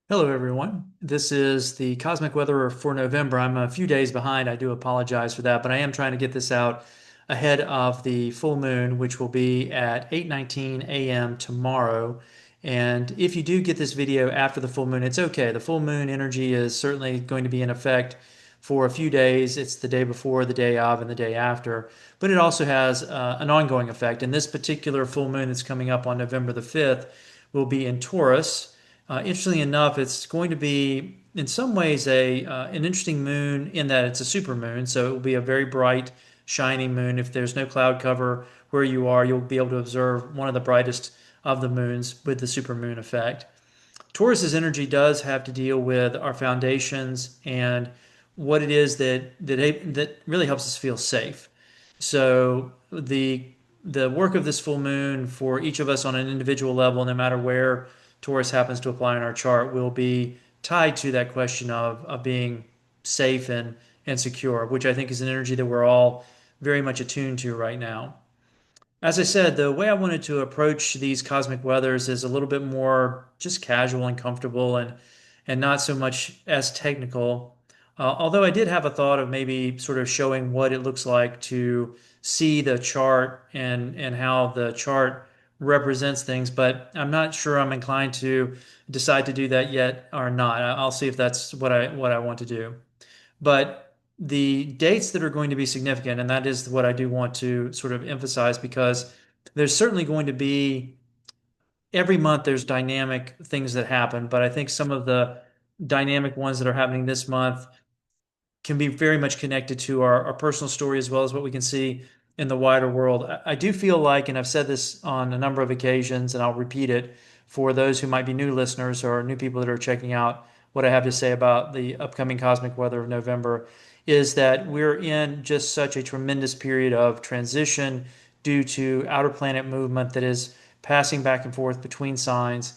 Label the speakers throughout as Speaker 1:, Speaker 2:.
Speaker 1: Hello, everyone. This is the cosmic weather for November. I'm a few days behind. I do apologize for that, but I am trying to get this out ahead of the full moon, which will be at 8:19 a.m. tomorrow. And if you do get this video after the full moon, it's okay. The full moon energy is certainly going to be in effect for a few days. It's the day before, the day of, and the day after. But it also has an ongoing effect. And this particular full moon that's coming up on November the 5th will be in Taurus. Interestingly enough, it's going to be in some ways a an interesting moon in that it's a super moon, so it will be a very bright, shining moon. If there's no cloud cover where you are, you'll be able to observe one of the brightest of the moons with the super moon effect. Taurus's energy does have to deal with our foundations and what it is that really helps us feel safe. So the work of this full moon for each of us on an individual level, no matter where Taurus happens to apply in our chart, will be tied to that question of being safe and secure, which I think is an energy that we're all very much attuned to right now. As I said, the way I wanted to approach these cosmic weathers is a little bit more just casual and comfortable and not so much as technical. Although I did have a thought of maybe sort of showing what it looks like to see the chart and how the chart represents things, but I'm not sure I'm inclined to decide to do that yet or not. I'll see if that's what I want to do. But the dates that are going to be significant, and that is what I do want to sort of emphasize because there's certainly going to be every month there's dynamic things that happen, but I think some of the dynamic ones that are happening this month can be very much connected to our personal story as well as what we can see in the wider world. I do feel like, and I've said this on a number of occasions, and I'll repeat it for those who might be new listeners or new people that are checking out what I have to say about the upcoming cosmic weather of November, is that we're in just such a tremendous period of transition due to outer planet movement that is passing back and forth between signs.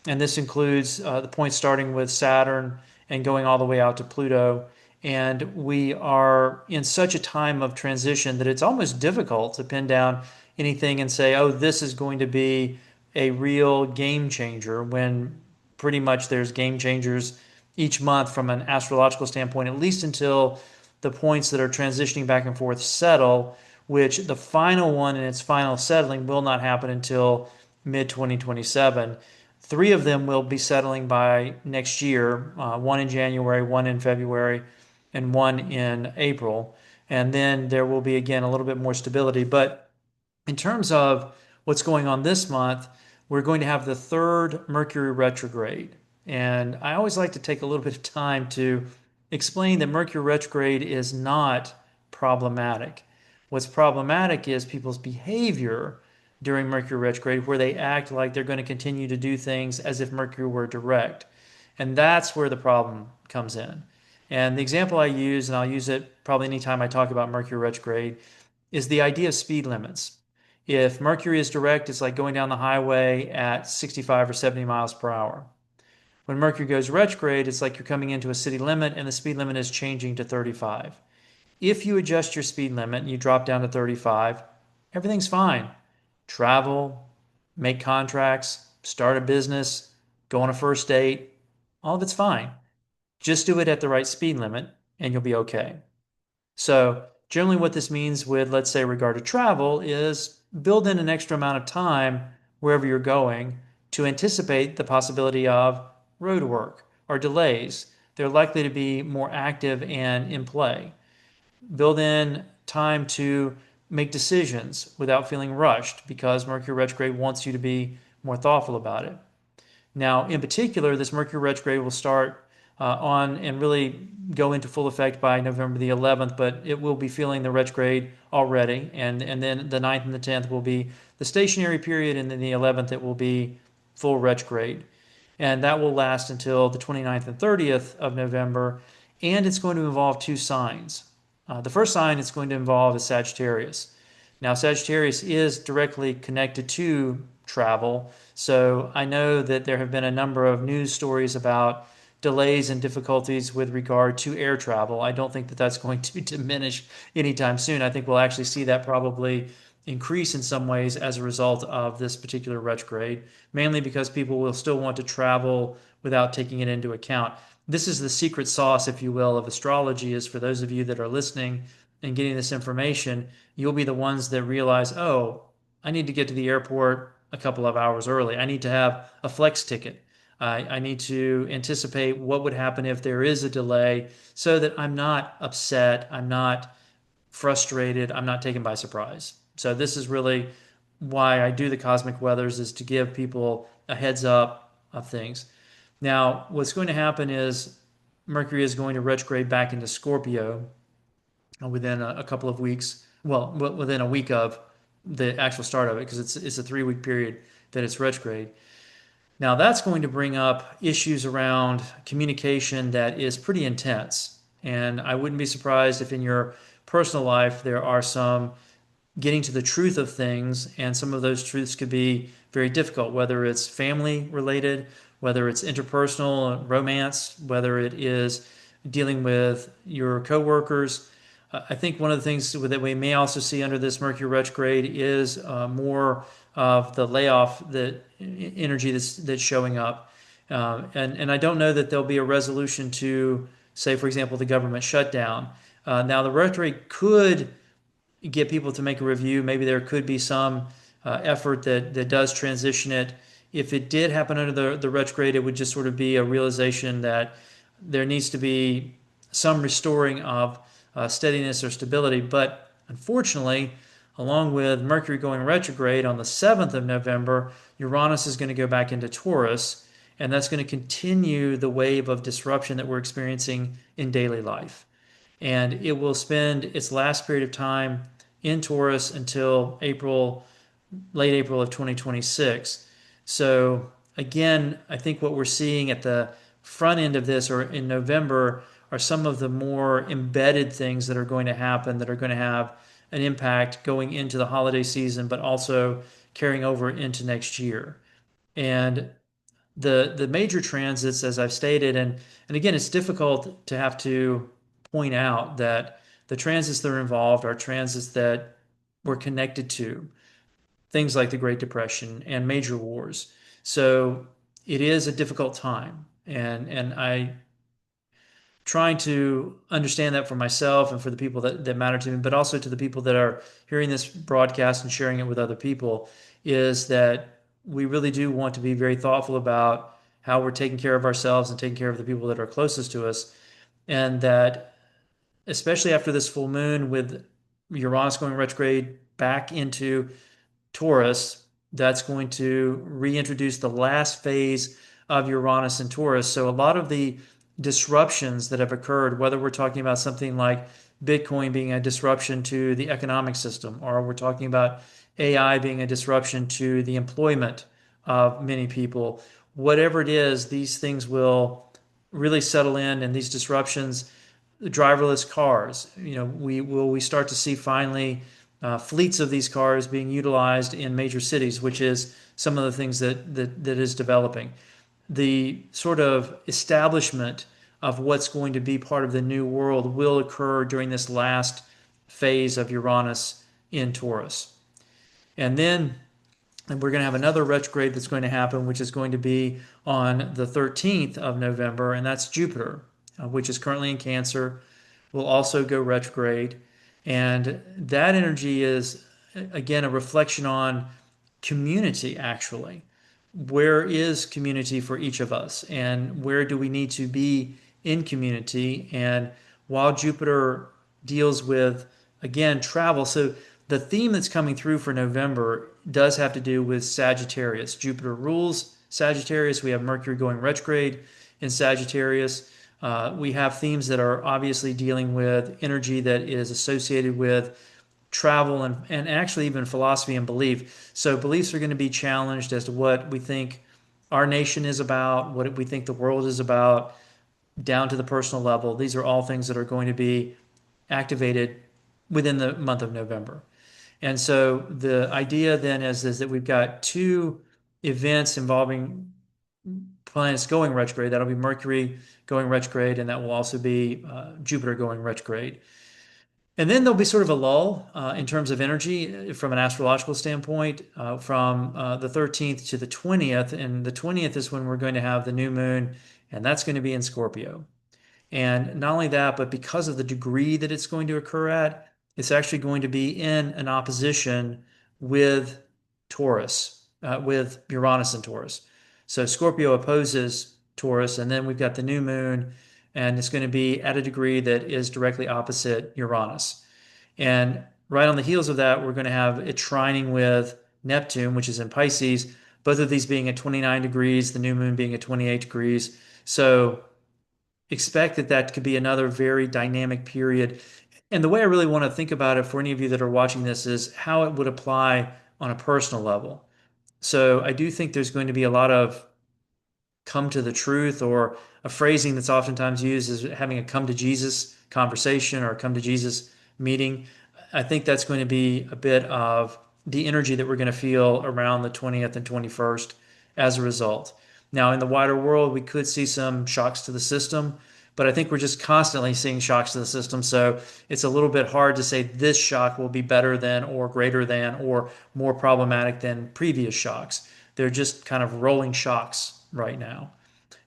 Speaker 1: And this includes the points starting with Saturn and going all the way out to Pluto. And we are in such a time of transition that it's almost difficult to pin down anything and say, oh, this is going to be a real game changer when pretty much there's game changers each month from an astrological standpoint, at least until the points that are transitioning back and forth settle, which the final one and its final settling will not happen until mid 2027. Three of them will be settling by next year, one in January, one in February, and one in April. And then there will be, again, a little bit more stability. But in terms of what's going on this month, we're going to have the third Mercury retrograde. And I always like to take a little bit of time to explain that Mercury retrograde is not problematic. What's problematic is people's behavior during Mercury retrograde, where they act like they're going to continue to do things as if Mercury were direct. And that's where the problem comes in. And the example I use, and I'll use it probably anytime I talk about Mercury retrograde, is the idea of speed limits. If Mercury is direct, it's like going down the highway at 65 or 70 miles per hour. When Mercury goes retrograde, it's like you're coming into a city limit and the speed limit is changing to 35. If you adjust your speed limit and you drop down to 35, everything's fine. Travel, make contracts, start a business, go on a first date, all of it's fine. Just do it at the right speed limit and you'll be okay. So, generally, what this means with, let's say, regard to travel is build in an extra amount of time wherever you're going to anticipate the possibility of road work or delays. They're likely to be more active and in play. Build in time to make decisions without feeling rushed because Mercury retrograde wants you to be more thoughtful about it. Now, in particular, this Mercury retrograde will start on and really go into full effect by November the 11th, but it will be feeling the retrograde already. And then the 9th and the 10th will be the stationary period, and then the 11th it will be full retrograde. And that will last until the 29th and 30th of November. And it's going to involve two signs. The first sign it's going to involve is Sagittarius. Now, Sagittarius is directly connected to travel. So I know that there have been a number of news stories about delays and difficulties with regard to air travel. I don't think that that's going to diminish anytime soon. I think we'll actually see that probably increase in some ways as a result of this particular retrograde, mainly because people will still want to travel without taking it into account. This is the secret sauce, if you will, of astrology, is for those of you that are listening and getting this information, you'll be the ones that realize, oh, I need to get to the airport a couple of hours early. I need to have a flex ticket. I need to anticipate what would happen if there is a delay so that I'm not upset, I'm not frustrated, I'm not taken by surprise. So this is really why I do the cosmic weathers, is to give people a heads up of things. Now, what's going to happen is Mercury is going to retrograde back into Scorpio within a couple of weeks. Well, within a week of the actual start of it, because it's a 3 week period that it's retrograde. Now, that's going to bring up issues around communication that is pretty intense. And I wouldn't be surprised if in your personal life there are some getting to the truth of things, and some of those truths could be very difficult, whether it's family related, whether it's interpersonal romance, whether it is dealing with your coworkers. I think one of the things that we may also see under this Mercury retrograde is more of the layoff, the energy that's showing up. And I don't know that there'll be a resolution to, say, for example, the government shutdown. Now, the retrograde could get people to make a review. Maybe there could be some effort that does transition it. If it did happen under the retrograde, it would just sort of be a realization that there needs to be some restoring of steadiness or stability. But unfortunately, along with Mercury going retrograde on the 7th of November, Uranus is going to go back into Taurus, and that's going to continue the wave of disruption that we're experiencing in daily life. And it will spend its last period of time in Taurus until late April of 2026. So again, I think what we're seeing at the front end of this, or in November, are some of the more embedded things that are going to happen, that are going to have an impact going into the holiday season, but also carrying over into next year. And the major transits, as I've stated, and again, it's difficult to have to point out that the transits that are involved are transits that we're connected to things like the Great Depression and major wars. So it is a difficult time, and I trying to understand that for myself and for the people that matter to me, but also to the people that are hearing this broadcast and sharing it with other people, is that we really do want to be very thoughtful about how we're taking care of ourselves and taking care of the people that are closest to us. And that, especially after this full moon with Uranus going retrograde back into Taurus, that's going to reintroduce the last phase of Uranus and Taurus. So a lot of the disruptions that have occurred, whether we're talking about something like Bitcoin being a disruption to the economic system, or we're talking about AI being a disruption to the employment of many people, whatever it is, these things will really settle in, and these disruptions, driverless cars, we start to see finally fleets of these cars being utilized in major cities, which is some of the things that is developing. The sort of establishment of what's going to be part of the new world will occur during this last phase of Uranus in Taurus. And then we're going to have another retrograde that's going to happen, which is going to be on the 13th of November, and that's Jupiter, which is currently in Cancer, will also go retrograde. And that energy is, again, a reflection on community, actually. Where is community for each of us? And where do we need to be in community? And while Jupiter deals with, again, travel, so the theme that's coming through for November does have to do with Sagittarius. Jupiter rules Sagittarius. We have Mercury going retrograde in Sagittarius. We have themes that are obviously dealing with energy that is associated with travel and actually even philosophy and belief. So beliefs are going to be challenged as to what we think our nation is about, what we think the world is about, down to the personal level. These are all things that are going to be activated within the month of November. And so the idea then is that we've got two events involving planets going retrograde. That'll be Mercury going retrograde, and that will also be Jupiter going retrograde. And then there'll be sort of a lull in terms of energy from an astrological standpoint from the 13th to the 20th. And the 20th is when we're going to have the new moon, and that's going to be in Scorpio. And not only that, but because of the degree that it's going to occur at, it's actually going to be in an opposition with Taurus, with Uranus and Taurus. So Scorpio opposes Taurus, and then we've got the new moon, and it's going to be at a degree that is directly opposite Uranus. And right on the heels of that, we're going to have it trining with Neptune, which is in Pisces, both of these being at 29 degrees, the new moon being at 28 degrees. So expect that that could be another very dynamic period. And the way I really want to think about it for any of you that are watching this is how it would apply on a personal level. So I do think there's going to be a lot of come to the truth, or a phrasing that's oftentimes used is having a come to Jesus conversation or a come to Jesus meeting. I think that's going to be a bit of the energy that we're going to feel around the 20th and 21st as a result. Now, in the wider world, we could see some shocks to the system, but I think we're just constantly seeing shocks to the system. So it's a little bit hard to say this shock will be better than, or greater than, or more problematic than previous shocks. They're just kind of rolling shocks right now.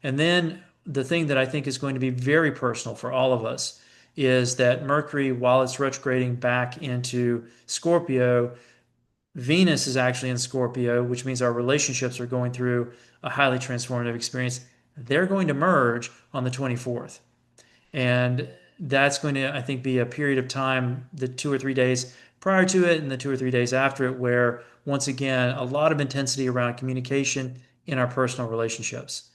Speaker 1: And then the thing that I think is going to be very personal for all of us is that Mercury, while it's retrograding back into Scorpio, Venus is actually in Scorpio, which means our relationships are going through a highly transformative experience. They're going to merge on the 24th. And that's going to, I think, be a period of time, the 2 or 3 days prior to it and the 2 or 3 days after it, where once again, a lot of intensity around communication in our personal relationships.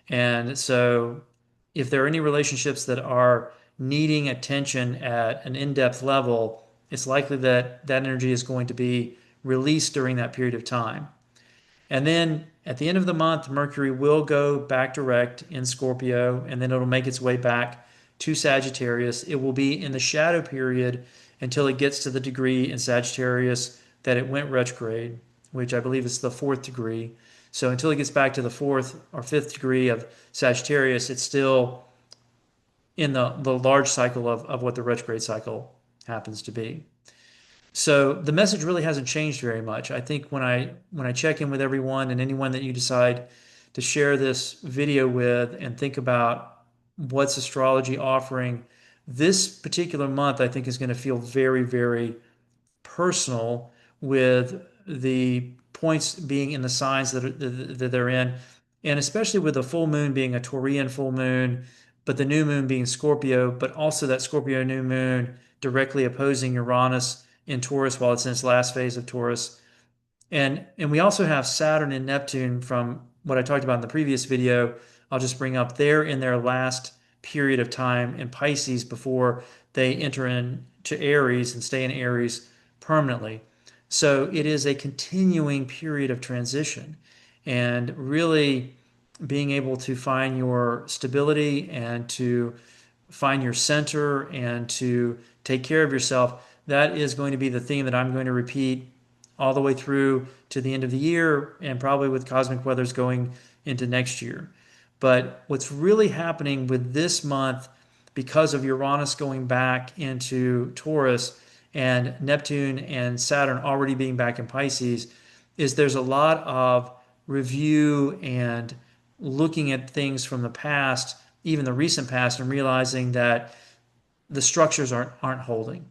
Speaker 1: And so, if there are any relationships that are needing attention at an in depth level, it's likely that that energy is going to be released during that period of time. And then at the end of the month, Mercury will go back direct in Scorpio, and then it'll make its way back to Sagittarius. It will be in the shadow period until it gets to the degree in Sagittarius that it went retrograde, which I believe is the fourth degree. So until it gets back to the fourth or fifth degree of Sagittarius, it's still in the large cycle of what the retrograde cycle happens to be. So the message really hasn't changed very much. I think when I check in with everyone and anyone that you decide to share this video with and think about what's astrology offering, this particular month I think is going to feel very, very personal, with the points being in the signs that they're in, and especially with the full moon being a Taurian full moon, but the new moon being Scorpio, but also that Scorpio new moon directly opposing Uranus in Taurus while it's in its last phase of Taurus. And we also have Saturn and Neptune from what I talked about in the previous video. I'll just bring up they're in their last period of time in Pisces before they enter into Aries and stay in Aries permanently. So it is a continuing period of transition, and really being able to find your stability and to find your center and to take care of yourself. That is going to be the theme that I'm going to repeat all the way through to the end of the year, and probably with cosmic weathers going into next year. But what's really happening with this month, because of Uranus going back into Taurus and Neptune and Saturn already being back in Pisces, is there's a lot of review and looking at things from the past, even the recent past, and realizing that the structures aren't holding.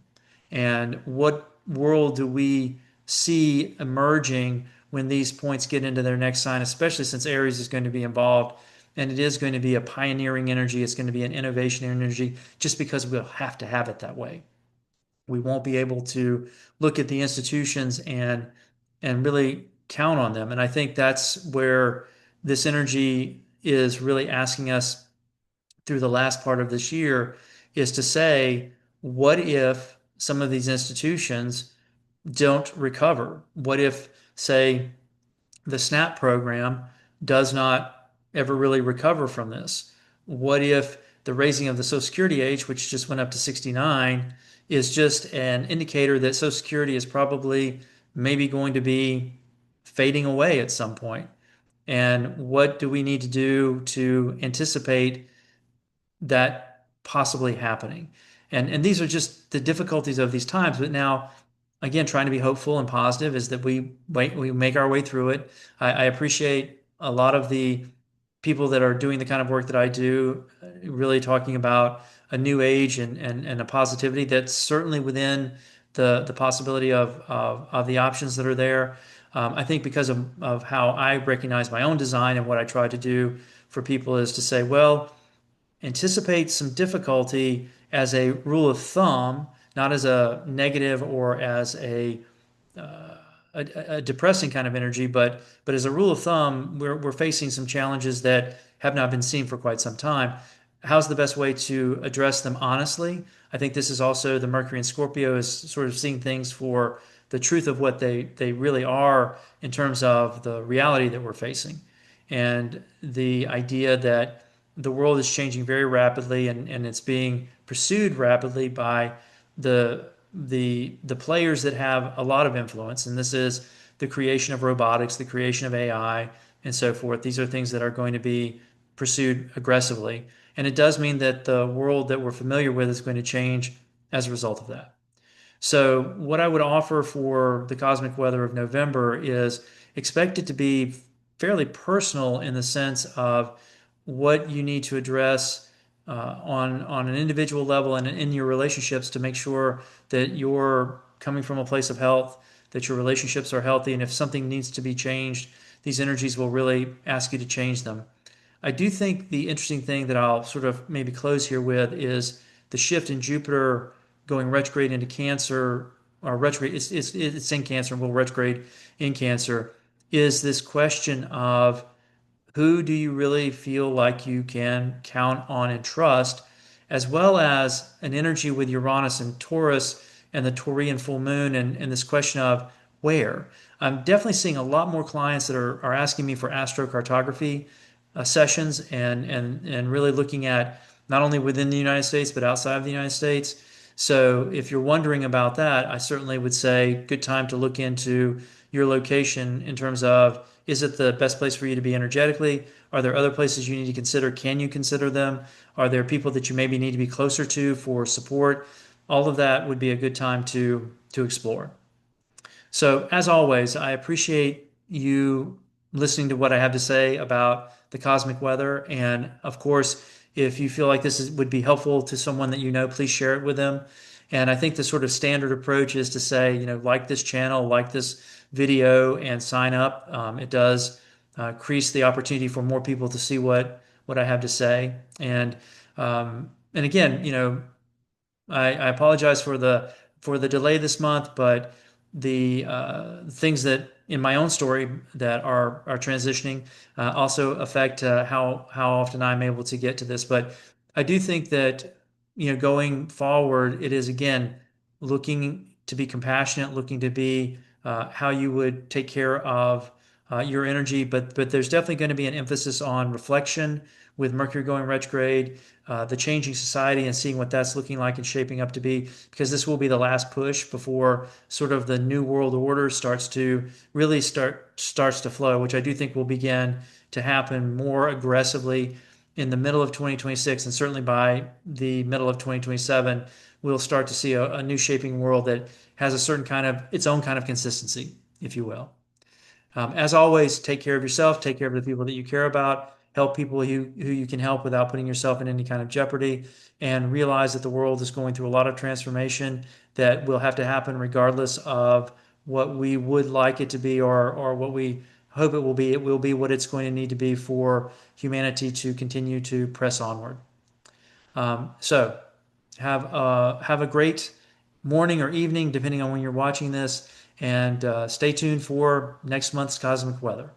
Speaker 1: And what world do we see emerging when these points get into their next sign, especially since Aries is going to be involved, and it is going to be a pioneering energy. It's going to be an innovation energy, just because we'll have to have it that way. We won't be able to look at the institutions and really count on them. And I think that's where this energy is really asking us through the last part of this year, is to say, what if some of these institutions don't recover? What if, say, the SNAP program does not ever really recover from this? What if the raising of the Social Security age, which just went up to 69, is just an indicator that Social Security is probably maybe going to be fading away at some point? And what do we need to do to anticipate that possibly happening? And these are just the difficulties of these times. But now, again, trying to be hopeful and positive is that we make our way through it. I appreciate a lot of the people that are doing the kind of work that I do, really talking about a new age and a positivity that's certainly within the possibility of the options that are there. I think because of how I recognize my own design and what I try to do for people is to say, well, anticipate some difficulty as a rule of thumb, not as a negative or as a depressing kind of energy, but as a rule of thumb, we're facing some challenges that have not been seen for quite some time. How's the best way to address them honestly? I think this is also the Mercury and Scorpio is sort of seeing things for the truth of what they really are in terms of the reality that we're facing, and the idea that the world is changing very rapidly and it's being pursued rapidly by the players that have a lot of influence. And this is the creation of robotics, the creation of AI, and so forth. These are things that are going to be pursued aggressively. And it does mean that the world that we're familiar with is going to change as a result of that. So, what I would offer for the cosmic weather of November is expect it to be fairly personal in the sense of what you need to address on an individual level and in your relationships to make sure that you're coming from a place of health, that your relationships are healthy, and if something needs to be changed, these energies will really ask you to change them. I do think the interesting thing that I'll sort of maybe close here with is the shift in Jupiter going retrograde into Cancer, or retrograde, it's in Cancer and will retrograde in Cancer, is this question of who do you really feel like you can count on and trust, as well as an energy with Uranus and Taurus and the Taurian full moon and this question of where. I'm definitely seeing a lot more clients that are asking me for astrocartography sessions and really looking at not only within the United States but outside of the United States. So if you're wondering about that, I certainly would say good time to look into your location in terms of is it the best place for you to be energetically? Are there other places you need to consider? Can you consider them? Are there people that you maybe need to be closer to for support? All of that would be a good time to explore. So, as always, I appreciate you listening to what I have to say about the cosmic weather. And of course, if you feel like would be helpful to someone that you know, please share it with them. And I think the sort of standard approach is to say, like this channel, like this video, and sign up. It does increase the opportunity for more people to see what I have to say. And again, I apologize for the delay this month, but the things that in my own story that are transitioning also affect how often I'm able to get to this. But I do think that going forward, it is again looking to be compassionate, looking to be how you would take care of your energy. But there's definitely going to be an emphasis on reflection with Mercury going retrograde, the changing society and seeing what that's looking like and shaping up to be, because this will be the last push before sort of the new world order starts to really starts to flow, which I do think will begin to happen more aggressively in the middle of 2026, and certainly by the middle of 2027, we'll start to see a new shaping world that has a certain kind of its own kind of consistency, if you will. As always, take care of yourself, take care of the people that you care about, help people who you can help without putting yourself in any kind of jeopardy, and realize that the world is going through a lot of transformation that will have to happen regardless of what we would like it to be or what we hope it will be. It will be what it's going to need to be for humanity to continue to press onward. So have a great morning or evening, depending on when you're watching this, and stay tuned for next month's cosmic weather.